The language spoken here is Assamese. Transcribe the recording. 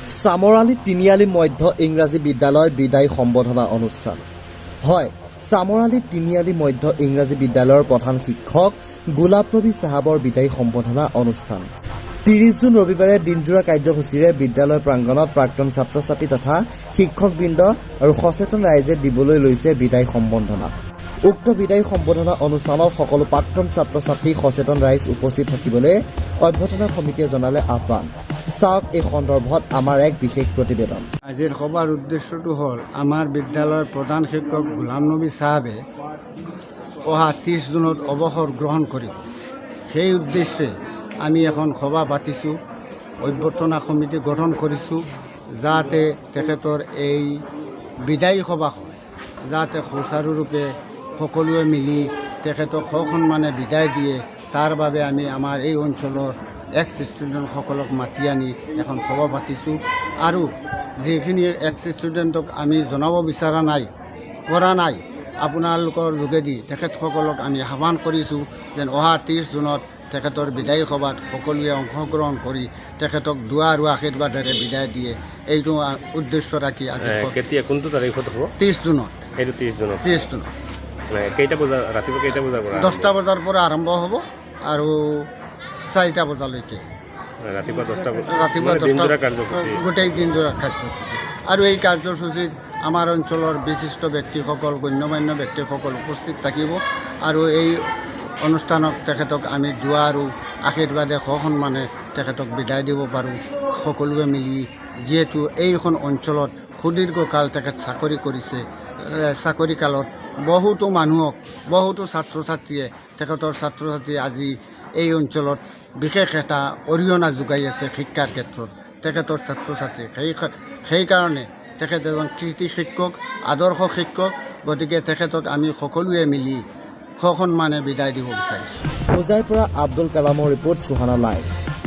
চামৰালী তিনিআলি মধ্য ইংৰাজী বিদ্যালয় বিদায় সম্বৰ্ধনা অনুষ্ঠান। হয়, চামৰালী তিনিআলি মধ্য ইংৰাজী বিদ্যালয়ৰ প্ৰধান শিক্ষক গোলাপ নবী চাহাবৰ বিদায় সম্বৰ্ধনা অনুষ্ঠান। 30 জুন ৰবিবাৰে দিনজোৰা কাৰ্যসূচীৰে বিদ্যালয় প্ৰাংগণত প্ৰাক্তন ছাত্ৰ ছাত্ৰী তথা শিক্ষকবৃন্দ আৰু সচেতন ৰাইজে দিবলৈ লৈছে বিদায় সম্বৰ্ধনা। উক্ত বিদায় সম্বৰ্ধনা অনুষ্ঠানত সকলো প্ৰাক্তন ছাত্ৰ ছাত্ৰী সচেতন ৰাইজ উপস্থিত থাকিবলৈ অভ্যৰ্থনা সমিতিয়ে জনালে আহ্বান। চাওক এই সন্দৰ্ভত আমাৰ এক বিশেষ প্ৰতিবেদন। আজিৰ সভাৰ উদ্দেশ্যটো হ'ল আমাৰ বিদ্যালয়ৰ প্ৰধান শিক্ষক গোলাম নবী চাহাবে অহা 30 জুনত অৱসৰ গ্ৰহণ কৰিব। সেই উদ্দেশ্যে আমি এখন সভা পাতিছোঁ, অভ্যৰ্থনা সমিতি গঠন কৰিছোঁ, যাতে তেখেতৰ এই বিদায়ী সভাখন যাতে সুচাৰুৰূপে সকলোৱে মিলি তেখেতক সসন্মানে বিদায় দিয়ে, তাৰ বাবে আমি আমাৰ এই অঞ্চলৰ এক্স ষ্টুডেণ্টসকলক মাতি আনি এখন সভা পাতিছোঁ। আৰু যিখিনি এক্স ষ্টুডেণ্টক আমি জনাব বিচৰা নাই, আপোনালোকৰ যোগেদি তেখেতসকলক আমি আহ্বান কৰিছোঁ যেন অহা 30 জুনত তেখেতৰ বিদায়ী সভাত সকলোৱে অংশগ্ৰহণ কৰি তেখেতক দুৱা আৰু আশীৰ্বাদেৰে বিদায় দিয়ে, এইটো উদ্দেশ্য ৰাখি আজি কেতিয়া কোনটো তাৰিখত হ'ব? 30 জুনত। এইটো 30 জুনত। কেইটা বজাৰ, ৰাতিপুৱা কেইটা বজাৰ পৰা? 10টা বজাৰ পৰা আৰম্ভ হ'ব আৰু 4টা বজালৈকে। ৰাতিপুৱা 10টা ৰাতিপুৱা দিনজোৰা কাৰ্যসূচী, গোটেই দিনজোৰা কাৰ্যসূচী। আৰু এই কাৰ্যসূচীত আমাৰ অঞ্চলৰ বিশিষ্ট ব্যক্তিসকল, গণ্যমান্য ব্যক্তিসকল উপস্থিত থাকিব আৰু এই অনুষ্ঠানত তেখেতক আমি দুৱা আৰু আশীৰ্বাদে সসন্মানে তেখেতক বিদায় দিব পাৰোঁ সকলোৱে মিলি। যিহেতু এইখন অঞ্চলত সুদীৰ্ঘকাল তেখেত চাকৰি কৰিছে, চাকৰি কালত বহুতো মানুহক, বহুতো ছাত্ৰ ছাত্ৰীয়ে তেখেতৰ ছাত্ৰ ছাত্ৰী আজি এই অঞ্চলত বিশেষ এটা অৰিহণা যোগাই আছে শিক্ষাৰ ক্ষেত্ৰত তেখেতৰ ছাত্ৰ ছাত্ৰী। সেইকাৰণে তেখেত এজন কৃতি শিক্ষক, আদৰ্শ শিক্ষক। গতিকে তেখেতক আমি সকলোৱে মিলি সসন্মানে বিদায় দিব বিচাৰিছোঁ। হোজাইৰ পৰা আব্দুল কালামৰ ৰিপৰ্ট, চুহানা লাইভ।